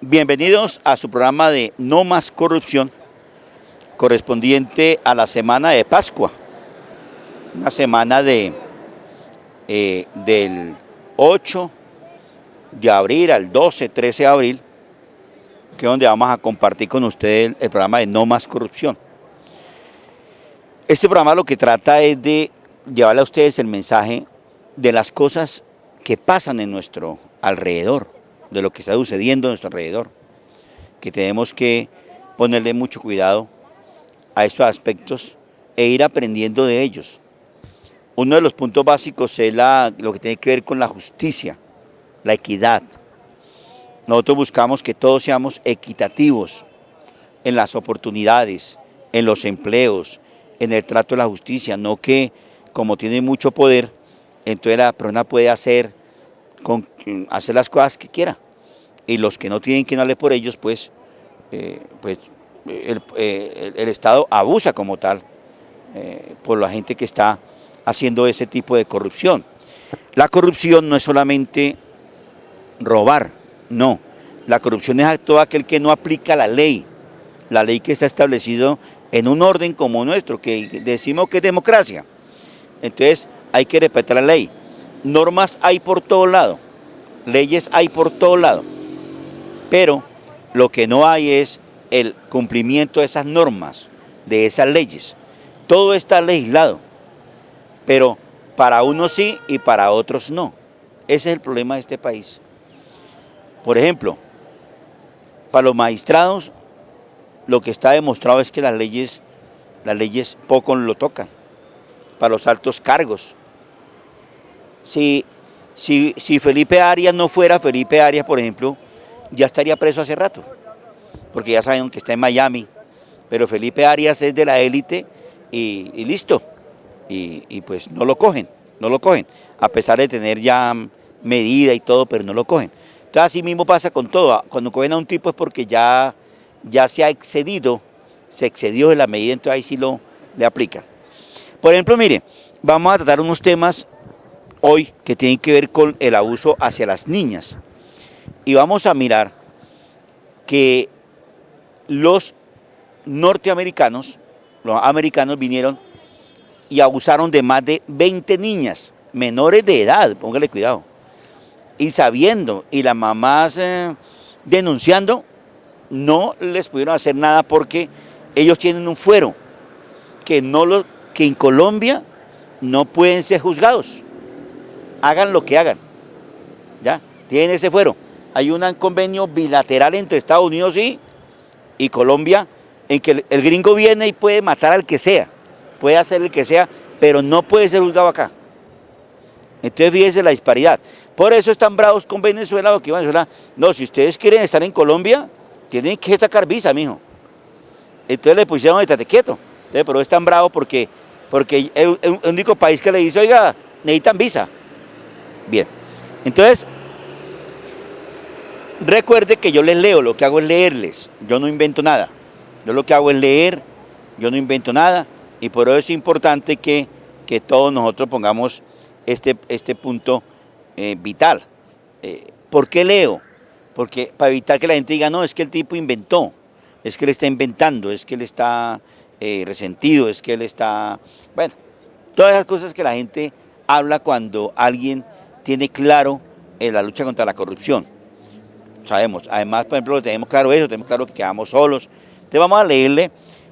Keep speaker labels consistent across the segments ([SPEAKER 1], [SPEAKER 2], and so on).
[SPEAKER 1] Bienvenidos a su programa de No Más Corrupción, correspondiente a la semana de Pascua, una semana del 8 de abril al 12, 13 de abril, que es donde vamos a compartir con ustedes el programa de No Más Corrupción. Este programa lo que trata es de llevarle a ustedes el mensaje de las cosas que pasan en nuestro alrededor, de lo que está sucediendo a nuestro alrededor, que tenemos que ponerle mucho cuidado a estos aspectos e ir aprendiendo de ellos. Uno de los puntos básicos es lo que tiene que ver con la justicia, la equidad. Nosotros buscamos que todos seamos equitativos en las oportunidades, en los empleos, en el trato de la justicia, no que como tiene mucho poder, entonces la persona puede hacer las cosas que quiera, y los que no tienen quien hable por ellos, pues el Estado abusa como tal por la gente que está haciendo ese tipo de corrupción. La corrupción no es solamente robar, no, la corrupción es a todo aquel que no aplica la ley que está establecido en un orden como nuestro, que decimos que es democracia. Entonces hay que respetar la ley. Normas hay por todo lado, leyes hay por todo lado, pero lo que no hay es el cumplimiento de esas normas, de esas leyes. Todo está legislado, pero para unos sí y para otros no. Ese es el problema de este país. Por ejemplo, para los magistrados, lo que está demostrado es que las leyes poco lo tocan. Para los altos cargos. Si Felipe Arias no fuera Felipe Arias, por ejemplo, ya estaría preso hace rato, porque ya saben que está en Miami, pero Felipe Arias es de la élite y listo, y pues no lo cogen, a pesar de tener ya medida y todo, pero no lo cogen. Entonces así mismo pasa con todo, cuando cogen a un tipo es porque ya se excedió de la medida, entonces ahí sí le aplican. Por ejemplo, mire, vamos a tratar unos temas hoy que tienen que ver con el abuso hacia las niñas. Y vamos a mirar que los americanos vinieron y abusaron de más de 20 niñas, menores de edad, póngale cuidado. Y sabiendo, y las mamás denunciando, no les pudieron hacer nada porque ellos tienen un fuero que en Colombia no pueden ser juzgados. Hagan lo que hagan, ya, tienen ese fuero. Hay un convenio bilateral entre Estados Unidos y Colombia, en que el gringo viene y puede matar al que sea, puede hacer el que sea, pero no puede ser juzgado acá. Entonces fíjense la disparidad. Por eso están bravos con Venezuela, porque Venezuela, no, si ustedes quieren estar en Colombia, tienen que sacar visa, mijo. Entonces le pusieron estate quieto. Entonces, pero están bravos porque es el único país que le dice, oiga, necesitan visa. Bien, entonces, recuerde que yo les leo, lo que hago es leerles, yo no invento nada. Yo lo que hago es leer, yo no invento nada, y por eso es importante que todos nosotros pongamos este punto vital. ¿Por qué leo? Porque para evitar que la gente diga, no, es que el tipo inventó, es que él está inventando, es que él está resentido, es que él está... Bueno, todas esas cosas que la gente habla cuando alguien tiene claro la lucha contra la corrupción. Sabemos, además, por ejemplo, tenemos claro que quedamos solos. Entonces vamos a leerle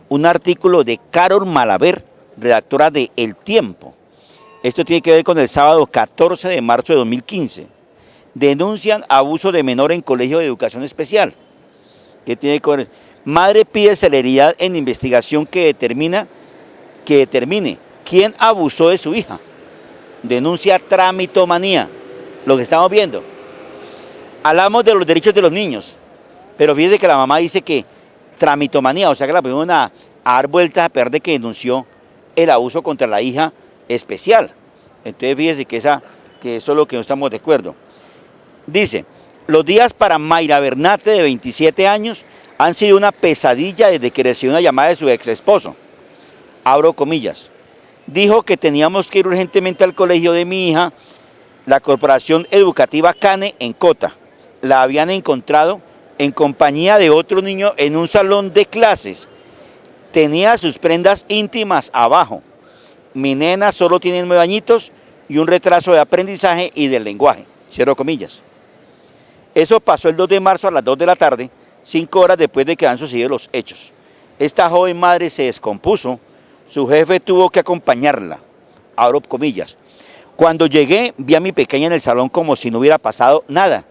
[SPEAKER 1] un artículo de Carol Malaver, redactora de El Tiempo. Esto tiene que ver con el sábado 14 de marzo de 2015. Denuncian abuso de menor en colegio de educación especial. ¿Qué tiene que ver? Madre pide celeridad en investigación que determine quién abusó de su hija. Denuncia tramitomanía, lo que estamos viendo. Hablamos de los derechos de los niños, pero fíjense que la mamá dice que tramitomanía, o sea que la pusieron a dar vueltas a pesar de que denunció el abuso contra la hija especial. Entonces fíjense que eso es lo que no estamos de acuerdo. Dice, los días para Mayra Bernate, de 27 años, han sido una pesadilla desde que recibió una llamada de su ex esposo. Abro comillas. Dijo que teníamos que ir urgentemente al colegio de mi hija, la Corporación Educativa CANE, en Cota. La habían encontrado en compañía de otro niño en un salón de clases. Tenía sus prendas íntimas abajo. Mi nena solo tiene 9 añitos y un retraso de aprendizaje y del lenguaje. Cierro comillas. Eso pasó el 2 de marzo a las 2 de la tarde, 5 horas después de que han sucedido los hechos. Esta joven madre se descompuso, su jefe tuvo que acompañarla. Abro comillas. Cuando llegué, vi a mi pequeña en el salón como si no hubiera pasado nada.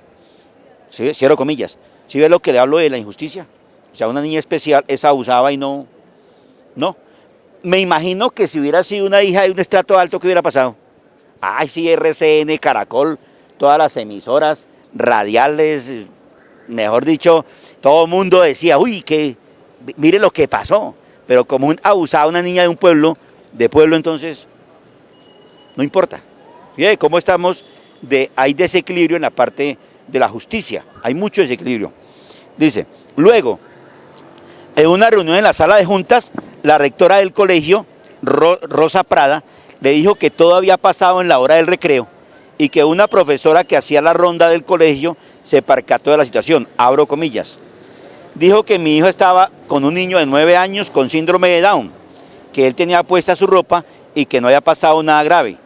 [SPEAKER 1] ¿Sí? Cierro comillas. ¿Sí ve lo que le hablo de la injusticia? O sea, una niña especial es abusada y no. Me imagino que si hubiera sido una hija de un estrato alto, ¿qué hubiera pasado? Ay, sí, RCN, Caracol, todas las emisoras radiales, mejor dicho, todo el mundo decía, uy, que mire lo que pasó. Pero como abusaba una niña de un pueblo, entonces, no importa. Fíjate cómo estamos, hay desequilibrio en la parte de la justicia, hay mucho desequilibrio. Dice, luego, en una reunión en la sala de juntas, la rectora del colegio, Rosa Prada, le dijo que todo había pasado en la hora del recreo y que una profesora que hacía la ronda del colegio se percató de la situación. Abro comillas. Dijo que mi hijo estaba con un niño de 9 años con síndrome de Down, que él tenía puesta su ropa y que no había pasado nada grave.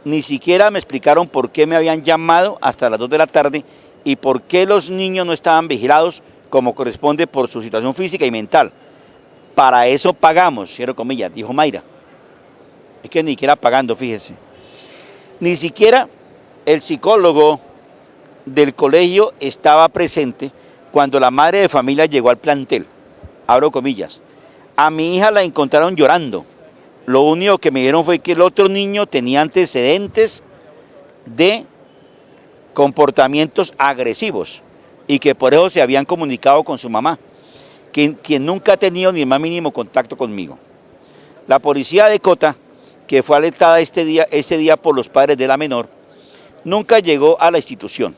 [SPEAKER 1] Ni siquiera me explicaron por qué me habían llamado hasta las 2 de la tarde y por qué los niños no estaban vigilados como corresponde por su situación física y mental. Para eso pagamos, cierro comillas, dijo Mayra. Es que ni siquiera pagando, fíjese. Ni siquiera el psicólogo del colegio estaba presente cuando la madre de familia llegó al plantel. Abro comillas. A mi hija la encontraron llorando. Lo único que me dijeron fue que el otro niño tenía antecedentes de comportamientos agresivos y que por eso se habían comunicado con su mamá, quien nunca ha tenido ni el más mínimo contacto conmigo. La policía de Cota, que fue alertada ese día por los padres de la menor, nunca llegó a la institución.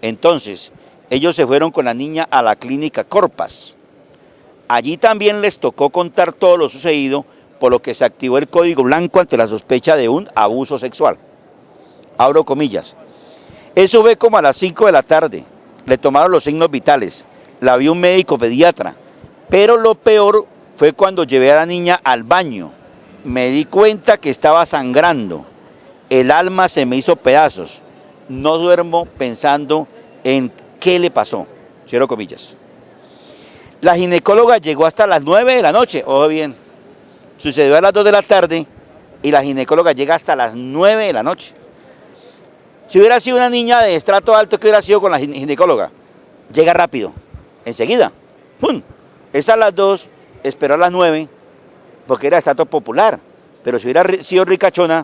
[SPEAKER 1] Entonces, ellos se fueron con la niña a la clínica Corpas. Allí también les tocó contar todo lo sucedido, por lo que se activó el código blanco ante la sospecha de un abuso sexual. Abro comillas. Eso fue como a las 5 de la tarde. Le tomaron los signos vitales. La vio un médico pediatra. Pero lo peor fue cuando llevé a la niña al baño. Me di cuenta que estaba sangrando. El alma se me hizo pedazos. No duermo pensando en qué le pasó. Cierro comillas. La ginecóloga llegó hasta las 9 de la noche. Ojo bien. Sucedió a las 2 de la tarde y la ginecóloga llega hasta las 9 de la noche. Si hubiera sido una niña de estrato alto, ¿qué hubiera sido con la ginecóloga? Llega rápido, enseguida. ¡Pum! Es a las 2, esperó a las 9, porque era estrato popular. Pero si hubiera sido ricachona,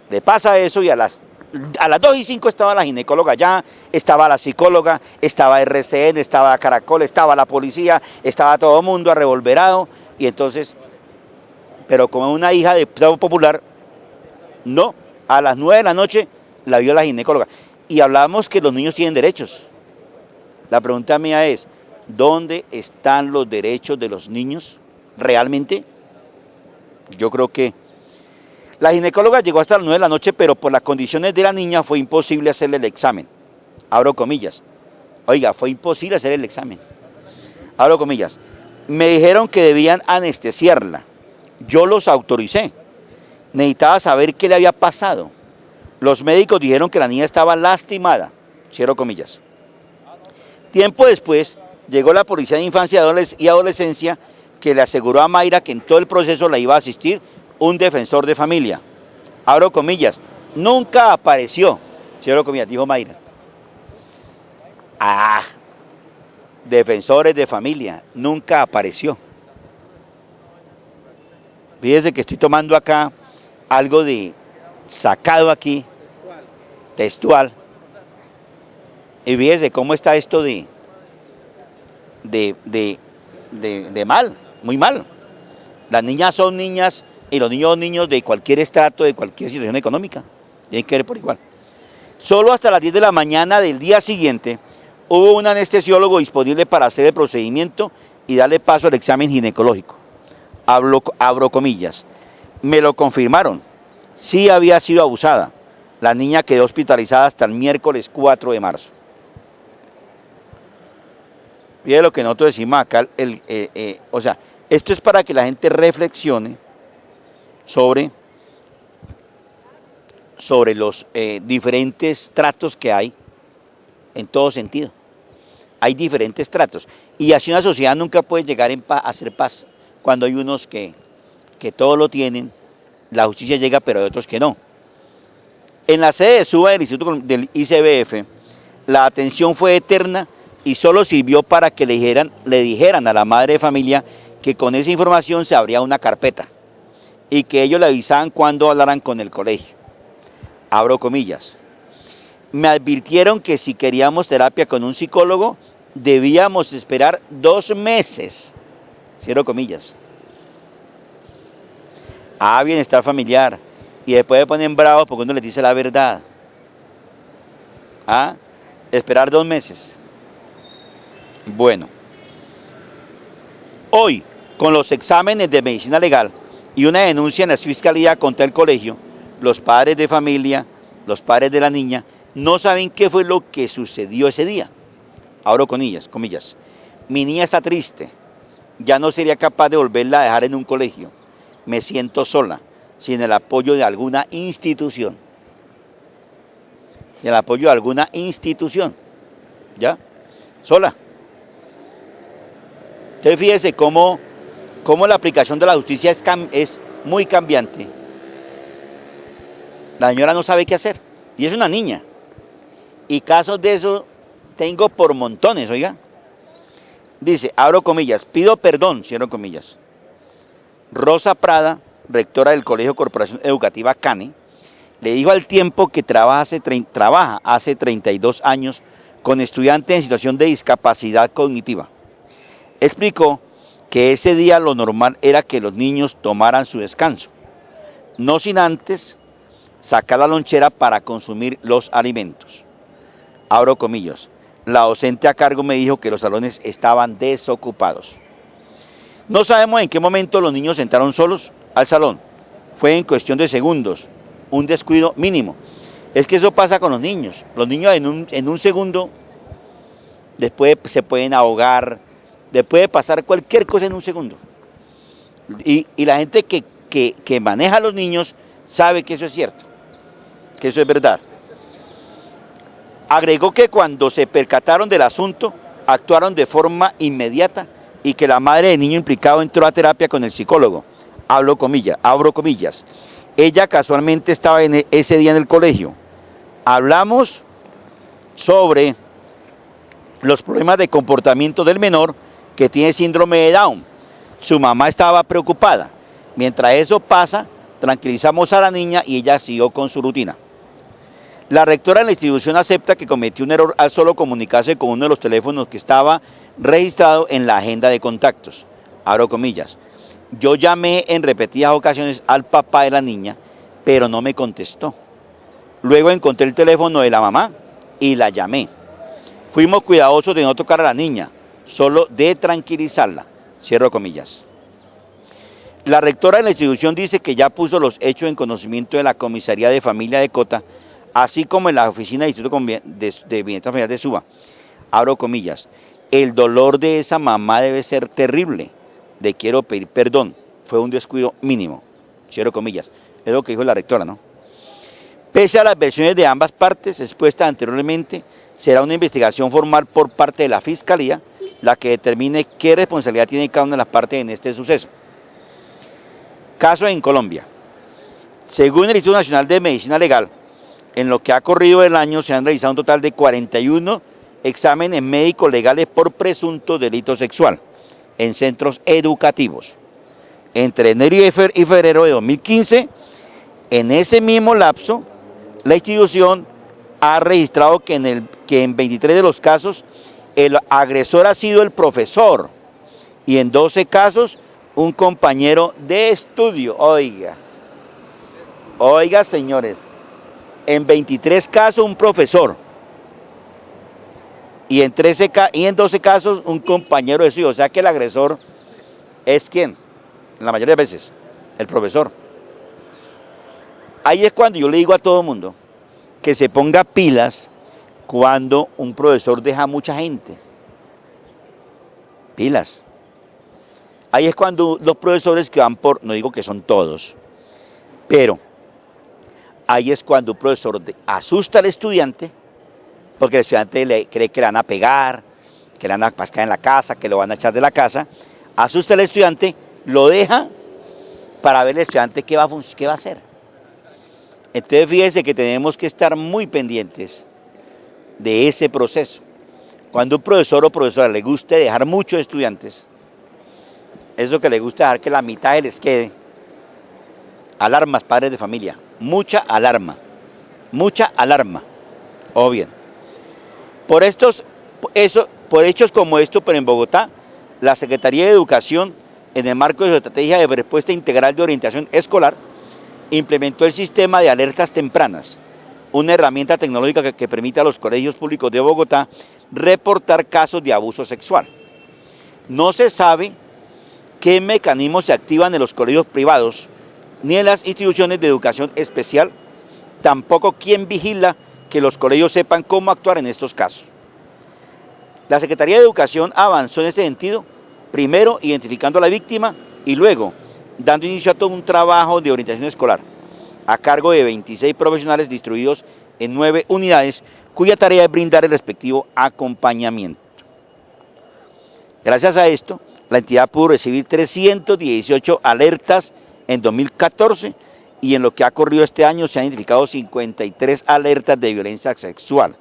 [SPEAKER 1] le pasa eso y a las 2:05 estaba la ginecóloga ya, estaba la psicóloga, estaba RCN, estaba Caracol, estaba la policía, estaba todo el mundo arrevolverado y entonces... Pero como una hija de estrato popular, no, a las 9 de la noche la vio la ginecóloga. Y hablábamos que los niños tienen derechos. La pregunta mía es, ¿dónde están los derechos de los niños realmente? Yo creo que la ginecóloga llegó hasta las 9 de la noche, pero por las condiciones de la niña fue imposible hacerle el examen. Abro comillas. Oiga, fue imposible hacer el examen. Abro comillas. Me dijeron que debían anestesiarla. Yo los autoricé. Necesitaba saber qué le había pasado. Los médicos dijeron que la niña estaba lastimada. Cierro comillas. Tiempo después llegó la Policía de Infancia y Adolescencia que le aseguró a Mayra que en todo el proceso la iba a asistir un defensor de familia. Abro comillas. Nunca apareció. Cierro comillas, dijo Mayra. Defensores de familia. Nunca apareció. Fíjense que estoy tomando acá algo de sacado aquí, textual. Y fíjense cómo está esto de mal, muy mal. Las niñas son niñas y los niños son niños de cualquier estrato, de cualquier situación económica. Tienen que ver por igual. Solo hasta las 10 de la mañana del día siguiente hubo un anestesiólogo disponible para hacer el procedimiento y darle paso al examen ginecológico. Abro comillas. Me lo confirmaron. Sí había sido abusada. La niña quedó hospitalizada hasta el miércoles 4 de marzo. Fíjate lo que nosotros decimos acá, o sea, esto es para que la gente reflexione sobre los diferentes tratos que hay en todo sentido. Hay diferentes tratos. Y así una sociedad nunca puede llegar a hacer paz cuando hay unos que todo lo tienen, la justicia llega, pero hay otros que no. En la sede de Suba del Instituto del ICBF, la atención fue eterna y solo sirvió para que le dijeran a la madre de familia que con esa información se abría una carpeta y que ellos le avisaban cuando hablaran con el colegio. Abro comillas. Me advirtieron que si queríamos terapia con un psicólogo, debíamos esperar 2 meses. Cierro comillas. Bienestar familiar. Y después se ponen bravos porque uno les dice la verdad. Esperar 2 meses. Bueno. Hoy, con los exámenes de medicina legal y una denuncia en la fiscalía contra el colegio, los padres de familia, los padres de la niña, no saben qué fue lo que sucedió ese día. Abro comillas. Mi niña está triste. Ya no sería capaz de volverla a dejar en un colegio. Me siento sola, sin el apoyo de alguna institución. Y el apoyo de alguna institución. ¿Ya? Sola. Entonces fíjese cómo la aplicación de la justicia es muy cambiante. La señora no sabe qué hacer. Y es una niña. Y casos de eso tengo por montones, oiga. Dice, abro comillas, pido perdón, cierro comillas. Rosa Prada, rectora del Colegio Corporación Educativa CANE, le dijo al Tiempo que trabaja hace 32 años con estudiantes en situación de discapacidad cognitiva. Explicó que ese día lo normal era que los niños tomaran su descanso, no sin antes sacar la lonchera para consumir los alimentos. Abro comillas. La docente a cargo me dijo que los salones estaban desocupados. No sabemos en qué momento los niños entraron solos al salón. Fue en cuestión de segundos, un descuido mínimo. Es que eso pasa con los niños. Los niños en un segundo, después se pueden ahogar, después de pasar cualquier cosa en un segundo. Y la gente que maneja a los niños sabe que eso es cierto, que eso es verdad. Agregó que cuando se percataron del asunto, actuaron de forma inmediata y que la madre del niño implicado entró a terapia con el psicólogo. Abro comillas. Ella casualmente estaba ese día en el colegio. Hablamos sobre los problemas de comportamiento del menor que tiene síndrome de Down. Su mamá estaba preocupada. Mientras eso pasa, tranquilizamos a la niña y ella siguió con su rutina. La rectora de la institución acepta que cometió un error al solo comunicarse con uno de los teléfonos que estaba registrado en la agenda de contactos. Abro comillas. Yo llamé en repetidas ocasiones al papá de la niña, pero no me contestó. Luego encontré el teléfono de la mamá y la llamé. Fuimos cuidadosos de no tocar a la niña, solo de tranquilizarla. Cierro comillas. La rectora de la institución dice que ya puso los hechos en conocimiento de la Comisaría de Familia de Cota, así como en la oficina del Instituto de Bienestar Familiar de Suba. Abro comillas. El dolor de esa mamá debe ser terrible. Le quiero pedir perdón. Fue un descuido mínimo. Cierro comillas. Es lo que dijo la rectora, ¿no? Pese a las versiones de ambas partes expuestas anteriormente, será una investigación formal por parte de la Fiscalía la que determine qué responsabilidad tiene cada una de las partes en este suceso. Caso en Colombia. Según el Instituto Nacional de Medicina Legal, en lo que ha corrido del año se han realizado un total de 41 exámenes médicos legales por presunto delito sexual en centros educativos. Entre enero y febrero de 2015, en ese mismo lapso, la institución ha registrado que en 23 de los casos el agresor ha sido el profesor y en 12 casos un compañero de estudio. Oiga señores, en 23 casos un profesor y en 12 casos un compañero de estudio. O sea que el agresor es ¿quién? La mayoría de veces, el profesor. Ahí es cuando yo le digo a todo el mundo que se ponga pilas cuando un profesor deja a mucha gente. pilas. Ahí es cuando los profesores que van por, no digo que son todos, pero ahí es cuando un profesor asusta al estudiante, porque el estudiante cree que le van a pegar, que le van a pascar en la casa, que lo van a echar de la casa, asusta al estudiante, lo deja para ver el estudiante qué va a hacer. Entonces fíjense que tenemos que estar muy pendientes de ese proceso. Cuando un profesor o profesora le guste dejar muchos estudiantes, eso que le gusta dejar que la mitad les quede, alarmas padres de familia, mucha alarma, o bien. Por hechos como esto, pero en Bogotá, la Secretaría de Educación, en el marco de su estrategia de respuesta integral de orientación escolar, implementó el sistema de alertas tempranas, una herramienta tecnológica que permite a los colegios públicos de Bogotá reportar casos de abuso sexual. No se sabe qué mecanismos se activan en los colegios privados, ni en las instituciones de educación especial, tampoco quién vigila que los colegios sepan cómo actuar en estos casos. La Secretaría de Educación avanzó en ese sentido, primero identificando a la víctima y luego dando inicio a todo un trabajo de orientación escolar a cargo de 26 profesionales distribuidos en 9 unidades, cuya tarea es brindar el respectivo acompañamiento. Gracias a esto, la entidad pudo recibir 318 alertas en 2014 y en lo que ha corrido este año se han identificado 53 alertas de violencia sexual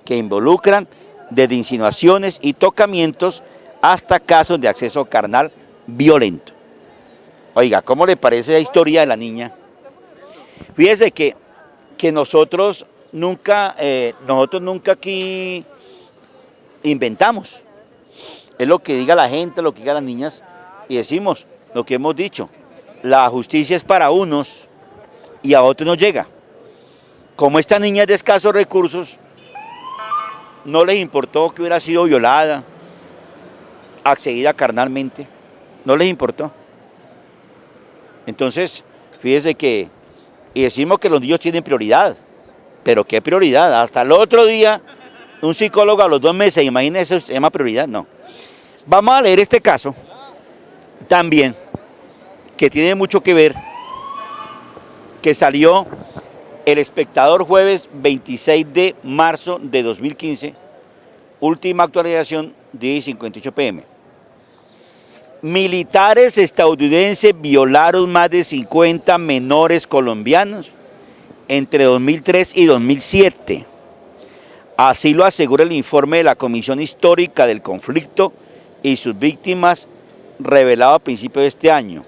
[SPEAKER 1] que involucran desde insinuaciones y tocamientos hasta casos de acceso carnal violento. Oiga, ¿cómo le parece la historia de la niña? Fíjese que nosotros nunca aquí inventamos. Es lo que diga la gente, lo que digan las niñas, y decimos lo que hemos dicho. La justicia es para unos y a otros no llega. Como esta niña es de escasos recursos, no les importó que hubiera sido violada, accedida carnalmente, no les importó. Entonces, fíjese y decimos que los niños tienen prioridad, pero ¿qué prioridad? Hasta el otro día, un psicólogo a los 2 meses, imagínense, eso se llama prioridad, no. Vamos a leer este caso, también, que tiene mucho que ver, que salió El Espectador jueves 26 de marzo de 2015, última actualización 10:58 p.m. Militares estadounidenses violaron más de 50 menores colombianos entre 2003 y 2007. Así lo asegura el informe de la Comisión Histórica del Conflicto y sus víctimas, revelado a principios de este año,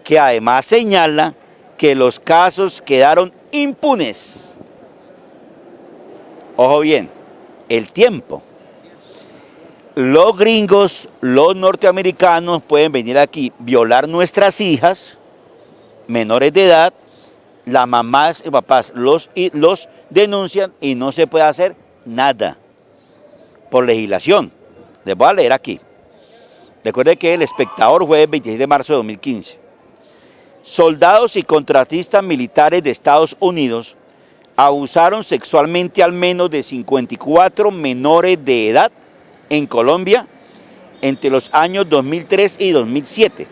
[SPEAKER 1] que además señala que los casos quedaron impunes. Ojo bien, el tiempo. Los gringos, los norteamericanos pueden venir aquí, violar nuestras hijas, menores de edad, las mamás y papás los denuncian y no se puede hacer nada por legislación. Les voy a leer aquí. Recuerde que El Espectador, jueves 26 de marzo de 2015. Soldados y contratistas militares de Estados Unidos abusaron sexualmente al menos de 54 menores de edad en Colombia entre los años 2003 y 2007,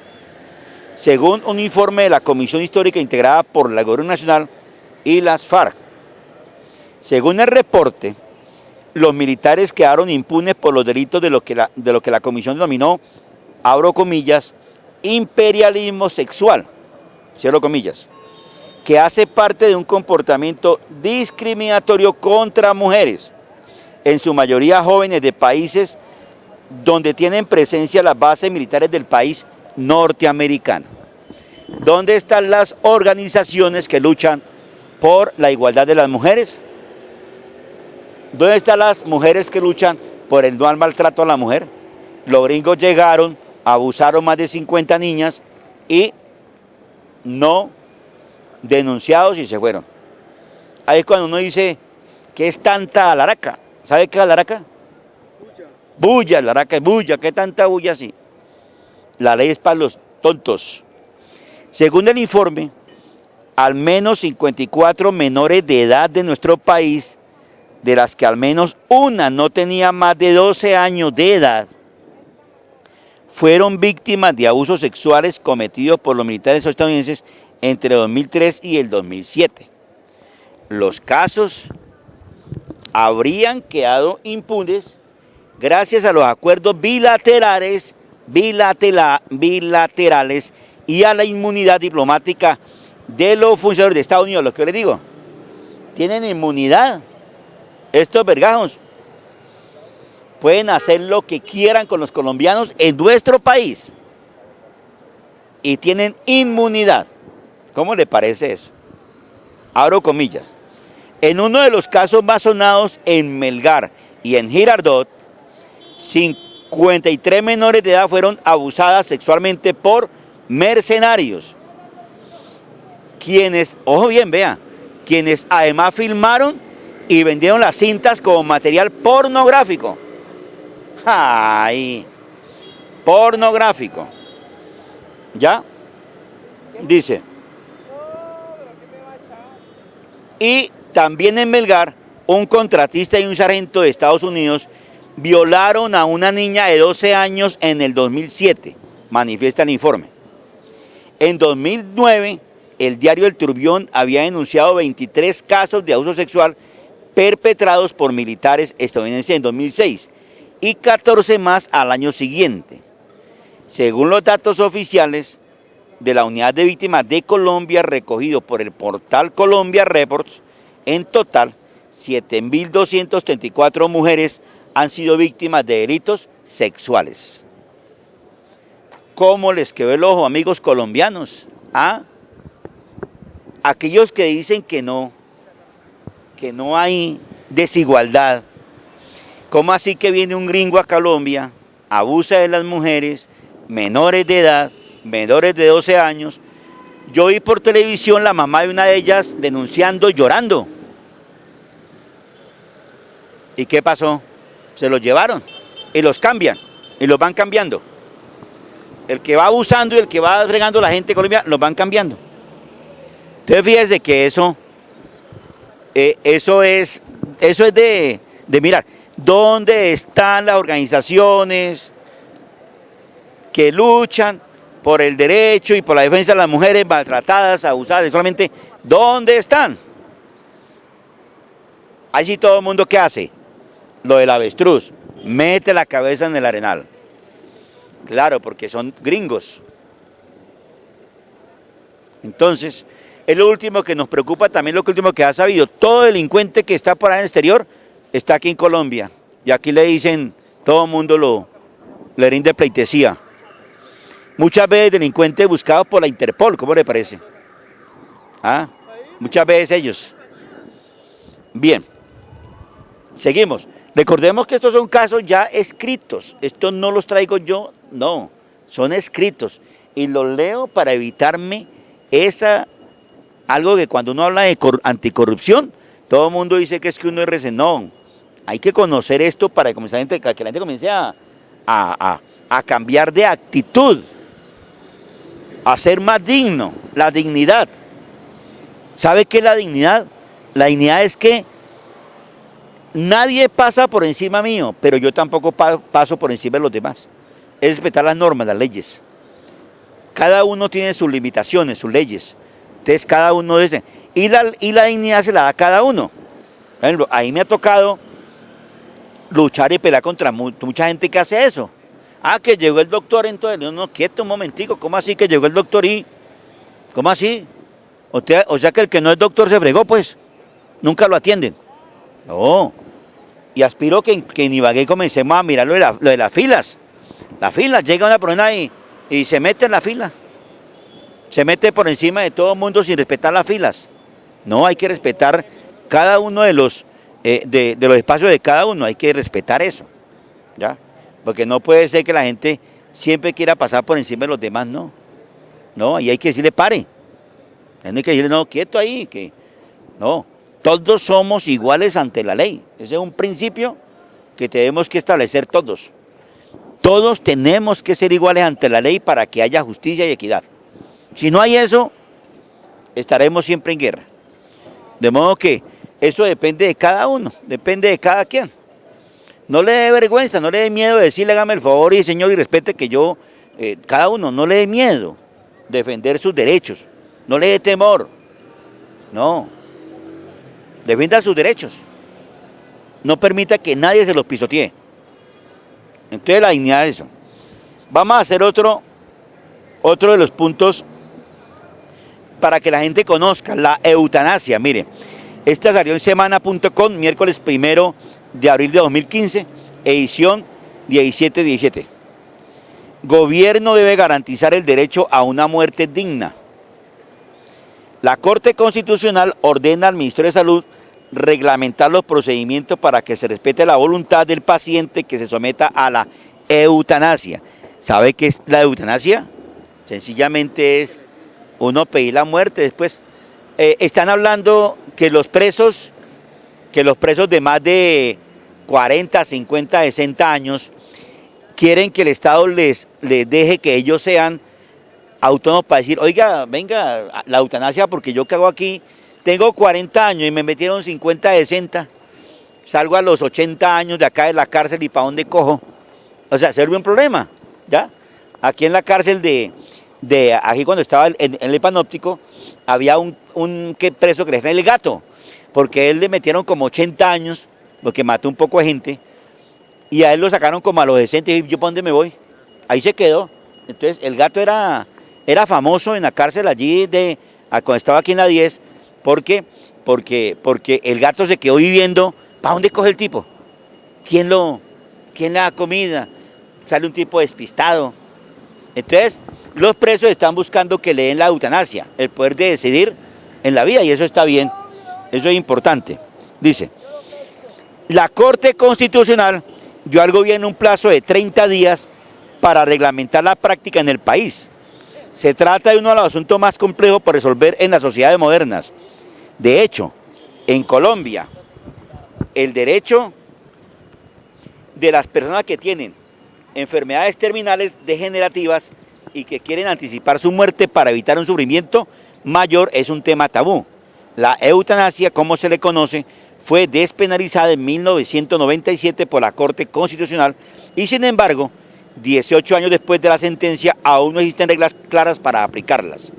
[SPEAKER 1] según un informe de la Comisión Histórica integrada por la Gobierno Nacional y las FARC. Según el reporte, los militares quedaron impunes por los delitos de lo que la Comisión denominó, abro comillas, imperialismo sexual, cierro comillas, que hace parte de un comportamiento discriminatorio contra mujeres, en su mayoría jóvenes de países donde tienen presencia las bases militares del país norteamericano. ¿Dónde están las organizaciones que luchan por la igualdad de las mujeres? ¿Dónde están las mujeres que luchan por el no al maltrato a la mujer? Los gringos llegaron, abusaron más de 50 niñas y no denunciados y se fueron. Ahí es cuando uno dice, ¿qué es tanta alaraca? ¿Sabe qué es alaraca? Bulla, alaraca es bulla, ¿qué tanta bulla así? La ley es para los tontos. Según el informe, al menos 54 menores de edad de nuestro país, de las que al menos una no tenía más de 12 años de edad, fueron víctimas de abusos sexuales cometidos por los militares estadounidenses entre el 2003 y el 2007. Los casos habrían quedado impunes gracias a los acuerdos bilaterales y a la inmunidad diplomática de los funcionarios de Estados Unidos. Lo que yo les digo, tienen inmunidad. Estos vergajos pueden hacer lo que quieran con los colombianos en nuestro país y tienen inmunidad. ¿Cómo le parece eso? Abro comillas. En uno de los casos más sonados en Melgar y en Girardot, 53 menores de edad fueron abusadas sexualmente por mercenarios, quienes, ojo bien, vea, quienes además filmaron y vendieron las cintas como material pornográfico. ¡Ay! Pornográfico. ¿Ya? Dice. Y también en Melgar, un contratista y un sargento de Estados Unidos violaron a una niña de 12 años en el 2007, manifiesta el informe. En 2009, el diario El Turbión había denunciado 23 casos de abuso sexual perpetrados por militares estadounidenses en 2006 y 14 más al año siguiente. Según los datos oficiales de la Unidad de Víctimas de Colombia recogido por el portal Colombia Reports, en total 7.234 mujeres han sido víctimas de delitos sexuales. ¿Cómo les quedó el ojo, amigos colombianos? ¿Ah? Aquellos que dicen que no hay desigualdad. ¿Cómo así que viene un gringo a Colombia, abusa de las mujeres, menores de edad, menores de 12 años? Yo vi por televisión la mamá de una de ellas denunciando, llorando. ¿Y qué pasó? Se los llevaron y los cambian y los van cambiando. El que va abusando y el que va fregando a la gente de Colombia, los van cambiando. Entonces fíjense que eso es de mirar. ¿Dónde están las organizaciones que luchan por el derecho y por la defensa de las mujeres maltratadas, abusadas sexualmente? ¿Dónde están? Ahí sí todo el mundo, ¿qué hace? Lo del avestruz, mete la cabeza en el arenal. Claro, porque son gringos. Entonces, es lo último que nos preocupa, también lo último que ha sabido. Todo delincuente que está por ahí en el exterior está aquí en Colombia. Y aquí le dicen, todo el mundo le rinde pleitesía. Muchas veces delincuentes buscados por la Interpol, ¿cómo le parece? ¿Ah? Muchas veces ellos. Bien, seguimos. Recordemos que estos son casos ya escritos. Estos no los traigo yo, no. Son escritos. Y los leo para evitarme algo que cuando uno habla de anticorrupción, todo el mundo dice que es que uno es resenón. Hay que conocer esto para que la gente comience a cambiar de actitud, a ser más digno, la dignidad. ¿Sabe qué es la dignidad? La dignidad es que nadie pasa por encima mío, pero yo tampoco paso por encima de los demás. Es respetar las normas, las leyes. Cada uno tiene sus limitaciones, sus leyes. Entonces cada uno dice, y la dignidad se la da a cada uno. Por ejemplo, ahí me ha tocado luchar y pelear contra mucha gente que hace eso. Ah, que llegó el doctor, entonces, no, quieto un momentico, ¿cómo así que llegó el doctor y? ¿Cómo así? O sea que el que no es doctor se fregó, pues, nunca lo atienden. No, y aspiro que en Ibagué comencemos a mirar lo de las filas. Las filas, llega una persona y se mete en la fila. Se mete por encima de todo el mundo sin respetar las filas. No, hay que respetar cada uno de los espacios de cada uno, hay que respetar eso. ¿Ya? Porque no puede ser que la gente siempre quiera pasar por encima de los demás, no. No, ahí hay que decirle pare. Ahí no hay que decirle, no, quieto ahí, que no. Todos somos iguales ante la ley. Ese es un principio que tenemos que establecer todos. Todos tenemos que ser iguales ante la ley para que haya justicia y equidad. Si no hay eso, estaremos siempre en guerra. De modo que eso depende de cada uno, depende de cada quien. No le dé vergüenza, no le dé miedo de decirle, hágame el favor y señor y respete que yo, cada uno, no le dé miedo defender sus derechos, no le dé temor, no, defienda sus derechos, no permita que nadie se los pisotee. Entonces la dignidad es eso. Vamos a hacer otro de los puntos para que la gente conozca, la eutanasia. Mire, esta salió en semana.com, miércoles 1 de abril de 2015, edición 17-17. Gobierno debe garantizar el derecho a una muerte digna. La Corte Constitucional ordena al Ministerio de Salud reglamentar los procedimientos para que se respete la voluntad del paciente que se someta a la eutanasia. ¿Sabe qué es la eutanasia? Sencillamente es uno pedir la muerte. Después están hablando que los presos de más de 40, 50, 60 años quieren que el Estado les deje que ellos sean autónomos para decir, oiga, venga, la eutanasia porque yo que hago aquí, tengo 40 años y me metieron 50, 60, salgo a los 80 años de acá de la cárcel y ¿para dónde cojo? O sea, se vuelve un problema, ¿ya? Aquí en la cárcel aquí cuando estaba en el panóptico, había un preso que le decían el gato, porque a él le metieron como 80 años, porque mató un poco de gente, y a él lo sacaron como a los 60, y yo ¿para dónde me voy? Ahí se quedó. Entonces el gato era famoso en la cárcel allí, cuando estaba aquí en la 10, porque el gato se quedó viviendo. ¿Para dónde coge el tipo? ¿Quién le da comida? Sale un tipo despistado. Entonces, los presos están buscando que le den la eutanasia, el poder de decidir en la vida, y eso está bien, eso es importante. Dice, la Corte Constitucional dio al gobierno un plazo de 30 días para reglamentar la práctica en el país. Se trata de uno de los asuntos más complejos por resolver en las sociedades modernas. De hecho, en Colombia, el derecho de las personas que tienen enfermedades terminales degenerativas y que quieren anticipar su muerte para evitar un sufrimiento mayor es un tema tabú. La eutanasia, como se le conoce, fue despenalizada en 1997 por la Corte Constitucional y, sin embargo, 18 años después de la sentencia, aún no existen reglas claras para aplicarlas.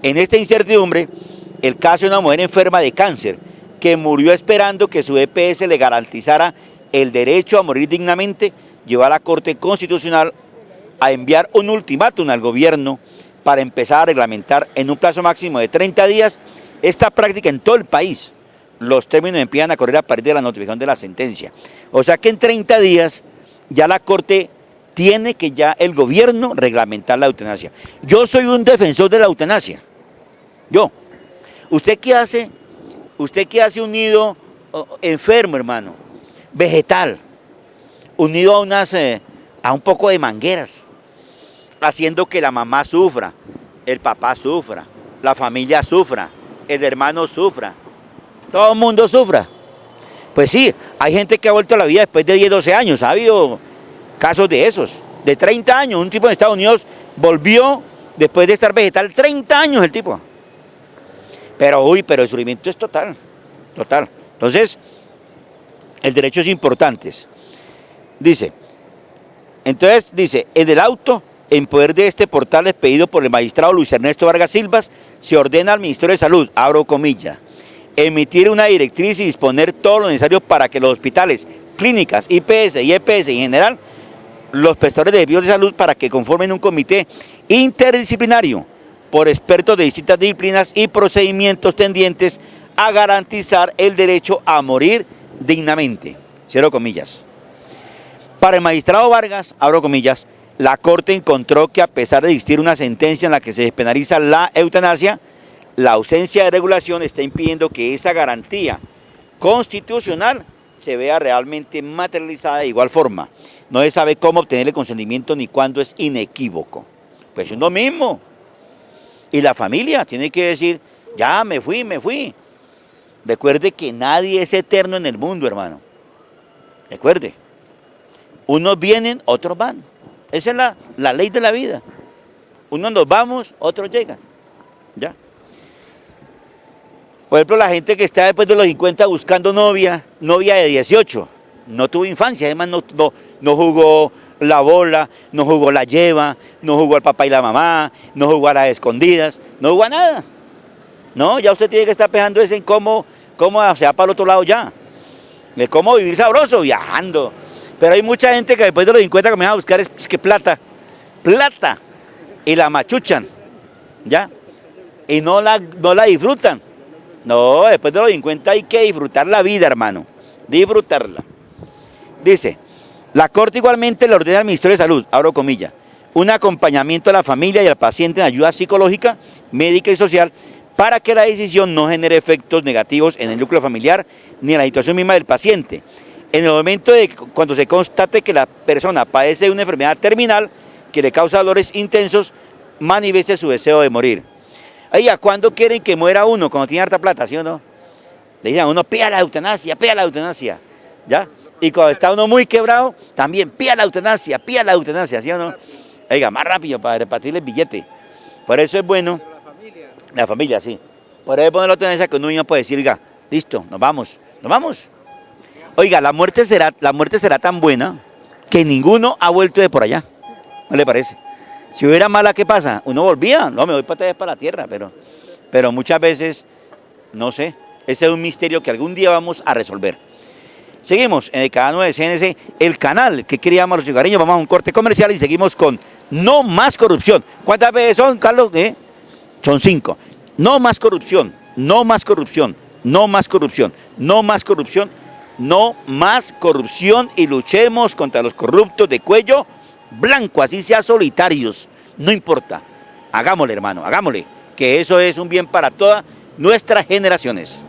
[SPEAKER 1] En esta incertidumbre, el caso de una mujer enferma de cáncer que murió esperando que su EPS le garantizara el derecho a morir dignamente, llevó a la Corte Constitucional a enviar un ultimátum al gobierno para empezar a reglamentar en un plazo máximo de 30 días esta práctica en todo el país. Los términos empiezan a correr a partir de la notificación de la sentencia. O sea que en 30 días ya la Corte tiene que ya el gobierno reglamentar la eutanasia. Yo soy un defensor de la eutanasia. Yo. ¿Usted qué hace? ¿Usted qué hace unido enfermo, hermano? Vegetal. Unido a un poco de mangueras, haciendo que la mamá sufra, el papá sufra, la familia sufra, el hermano sufra, todo el mundo sufra. Pues sí, hay gente que ha vuelto a la vida después de 10, 12 años, ha habido casos de esos, de 30 años, un tipo en Estados Unidos volvió después de estar vegetal 30 años el tipo. Pero el sufrimiento es total. Entonces, el derecho es importante. Dice, en el auto en poder de este portal expedido por el magistrado Luis Ernesto Vargas Silvas, se ordena al Ministerio de Salud, abro comillas, emitir una directriz y disponer todo lo necesario para que los hospitales, clínicas, IPS y EPS en general, los prestadores de servicios de salud, para que conformen un comité interdisciplinario por expertos de distintas disciplinas y procedimientos tendientes a garantizar el derecho a morir dignamente, cierro comillas. Para el magistrado Vargas, abro comillas, la Corte encontró que a pesar de existir una sentencia en la que se despenaliza la eutanasia, la ausencia de regulación está impidiendo que esa garantía constitucional se vea realmente materializada de igual forma. No se sabe cómo obtener el consentimiento ni cuándo es inequívoco. Pues es lo mismo. Y la familia tiene que decir, ya me fui. Recuerde que nadie es eterno en el mundo, hermano. Recuerde. Unos vienen, otros van. Esa es la ley de la vida. Unos nos vamos, otros llegan. ¿Ya? Por ejemplo, la gente que está después de los 50 buscando novia de 18. no tuvo infancia, además no jugó la bola, no jugó la lleva, no jugó al papá y la mamá, no jugó a las escondidas, no jugó a nada. No, ya usted tiene que estar pensando en cómo se va para el otro lado ya, de cómo vivir sabroso, viajando. Pero hay mucha gente que después de los 50 comienza a buscar es que plata, y la machuchan, ¿ya? Y no la disfrutan. No, después de los 50 hay que disfrutar la vida, hermano, disfrutarla. Dice, la Corte igualmente le ordena al Ministerio de Salud, abro comillas, un acompañamiento a la familia y al paciente en ayuda psicológica, médica y social para que la decisión no genere efectos negativos en el núcleo familiar ni en la situación misma del paciente. En el momento de cuando se constate que la persona padece de una enfermedad terminal que le causa dolores intensos, manifieste su deseo de morir. Oiga, ¿cuándo quieren que muera uno? Cuando tiene harta plata, ¿sí o no? Le dicen a uno, pida la eutanasia, ¿ya? Y cuando está uno muy quebrado, también pida la eutanasia, ¿sí o no? Oiga, más rápido para repartirle el billete. Por eso es bueno, la familia, sí. Por eso es bueno la eutanasia que uno mismo puede decir, oiga, listo, nos vamos. Oiga, la muerte será tan buena que ninguno ha vuelto de por allá, ¿no le parece? Si hubiera mala, ¿qué pasa? Uno volvía, no, me voy para la tierra, pero muchas veces, no sé, ese es un misterio que algún día vamos a resolver. Seguimos en el canal 9 de CNC, el canal que queríamos los cigarrillos, vamos a un corte comercial y seguimos con no más corrupción. ¿Cuántas veces son, Carlos? Son 5. No más corrupción, no más corrupción, no más corrupción, no más corrupción, no más corrupción y luchemos contra los corruptos de cuello blanco, así sea solitarios, no importa, hagámosle, hermano, hagámosle, que eso es un bien para todas nuestras generaciones.